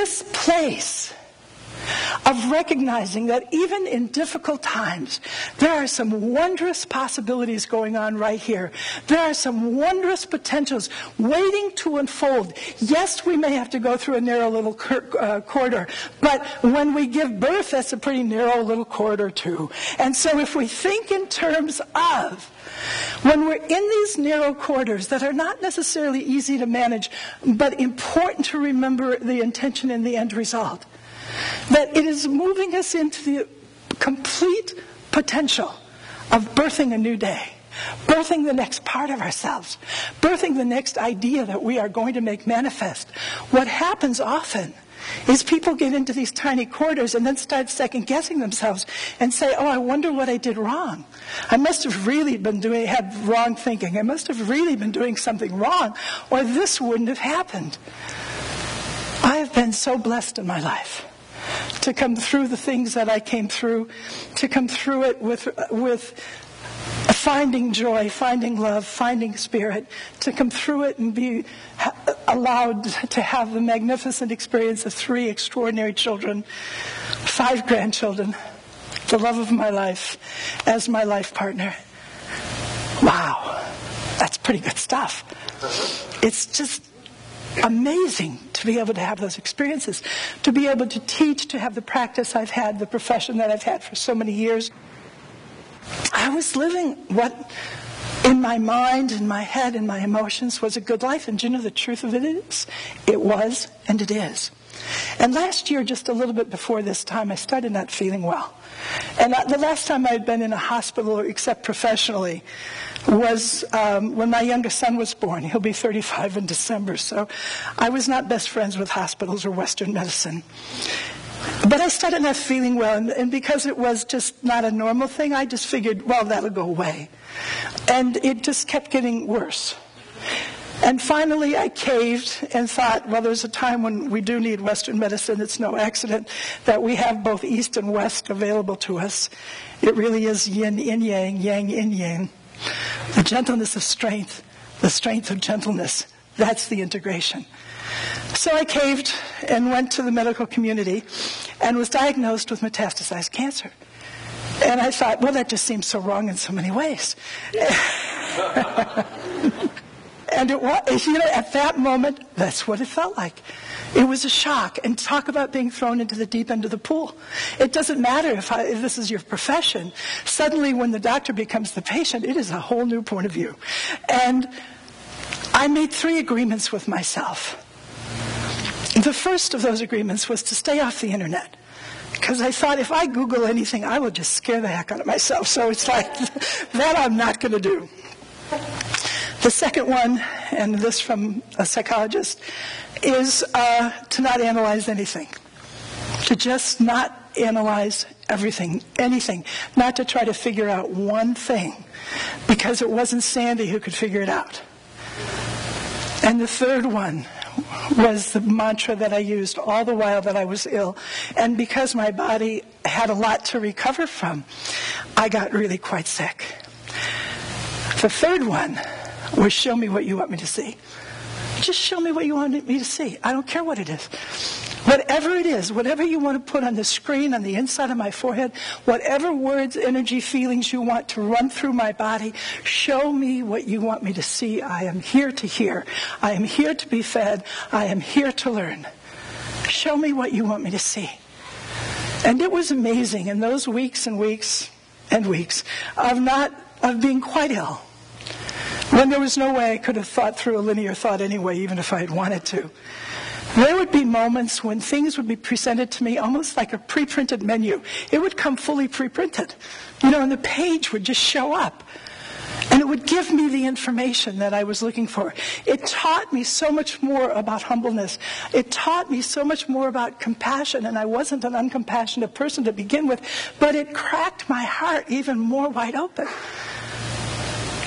this place of recognizing that even in difficult times, there are some wondrous possibilities going on right here. There are some wondrous potentials waiting to unfold. Yes, we may have to go through a narrow little corridor, but when we give birth, that's a pretty narrow little corridor too. And so if we think in terms of when we're in these narrow corridors that are not necessarily easy to manage, but important to remember the intention and the end result, that it is moving us into the complete potential of birthing a new day, birthing the next part of ourselves, birthing the next idea that we are going to make manifest. What happens often is people get into these tiny corridors and then start second-guessing themselves and say, oh, I wonder what I did wrong. I must have really had wrong thinking. I must have really been doing something wrong, or this wouldn't have happened. I have been so blessed in my life to come through the things that I came through, to come through it with finding joy, finding love, finding spirit, to come through it and be allowed to have the magnificent experience of 3 extraordinary children, 5 grandchildren, the love of my life as my life partner. Wow, that's pretty good stuff. It's just amazing to be able to have those experiences, to be able to teach, to have the practice I've had, the profession that I've had for so many years. I was living what in my mind, in my head, in my emotions was a good life. And do you know the truth of it is? It was and it is. And last year, just a little bit before this time, I started not feeling well. And the last time I had been in a hospital, except professionally, was when my youngest son was born. He'll be 35 in December. So I was not best friends with hospitals or Western medicine. But I started not feeling well, and because it was just not a normal thing, I just figured, well, that'll go away. And it just kept getting worse. And finally I caved and thought, well, there's a time when we do need Western medicine. It's no accident that we have both East and West available to us. It really is yin in yang, yang in yang. The gentleness of strength, the strength of gentleness, that's the integration. So I caved and went to the medical community and was diagnosed with metastasized cancer. And I thought, well, that just seems so wrong in so many ways. And it was, at that moment, that's what it felt like. It was a shock. And talk about being thrown into the deep end of the pool. It doesn't matter if this is your profession. Suddenly, when the doctor becomes the patient, it is a whole new point of view. And I made 3 agreements with myself. The first of those agreements was to stay off the internet. Because I thought, if I Google anything, I will just scare the heck out of myself. So it's like, that I'm not going to do. The second one, and this from a psychologist, is to not analyze anything. To just not analyze everything, anything. Not to try to figure out one thing. Because it wasn't Sandy who could figure it out. And the third one was the mantra that I used all the while that I was ill. And because my body had a lot to recover from, I got really quite sick. The third one was show me what you want me to see. Just show me what you want me to see. I don't care what it is. Whatever it is, whatever you want to put on the screen, on the inside of my forehead, whatever words, energy, feelings you want to run through my body, show me what you want me to see. I am here to hear. I am here to be fed. I am here to learn. Show me what you want me to see. And it was amazing in those weeks and weeks and weeks of being quite ill, when there was no way I could have thought through a linear thought anyway, even if I had wanted to. There would be moments when things would be presented to me almost like a pre-printed menu. It would come fully pre-printed, and the page would just show up. And it would give me the information that I was looking for. It taught me so much more about humbleness. It taught me so much more about compassion, and I wasn't an uncompassionate person to begin with, but it cracked my heart even more wide open.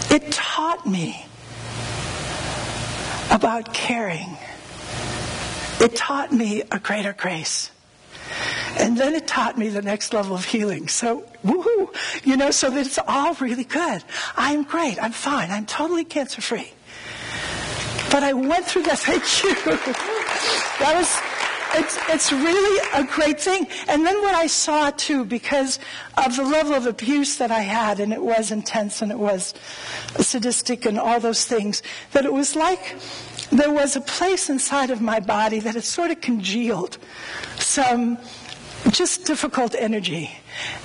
It taught me about caring. It taught me a greater grace. And then it taught me the next level of healing. So, woohoo, so that it's all really good. I'm great. I'm fine. I'm totally cancer-free. But I went through that. Thank you. it's really a great thing. And then what I saw, too, because of the level of abuse that I had, and it was intense and it was sadistic and all those things, that it was like there was a place inside of my body that had sort of congealed some just difficult energy.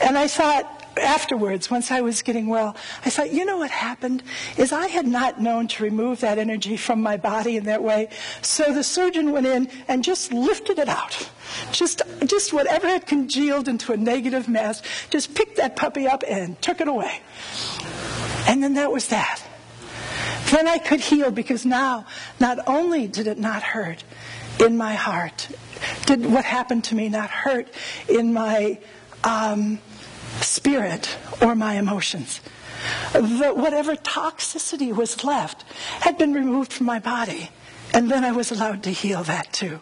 And I thought, afterwards, once I was getting well, I thought, you know what happened is I had not known to remove that energy from my body in that way. So the surgeon went in and just lifted it out. Just whatever had congealed into a negative mass, just picked that puppy up and took it away. And then that was that. Then I could heal, because now not only did it not hurt in my heart, did what happened to me not hurt in my spirit or my emotions. Whatever toxicity was left had been removed from my body, and then I was allowed to heal that too.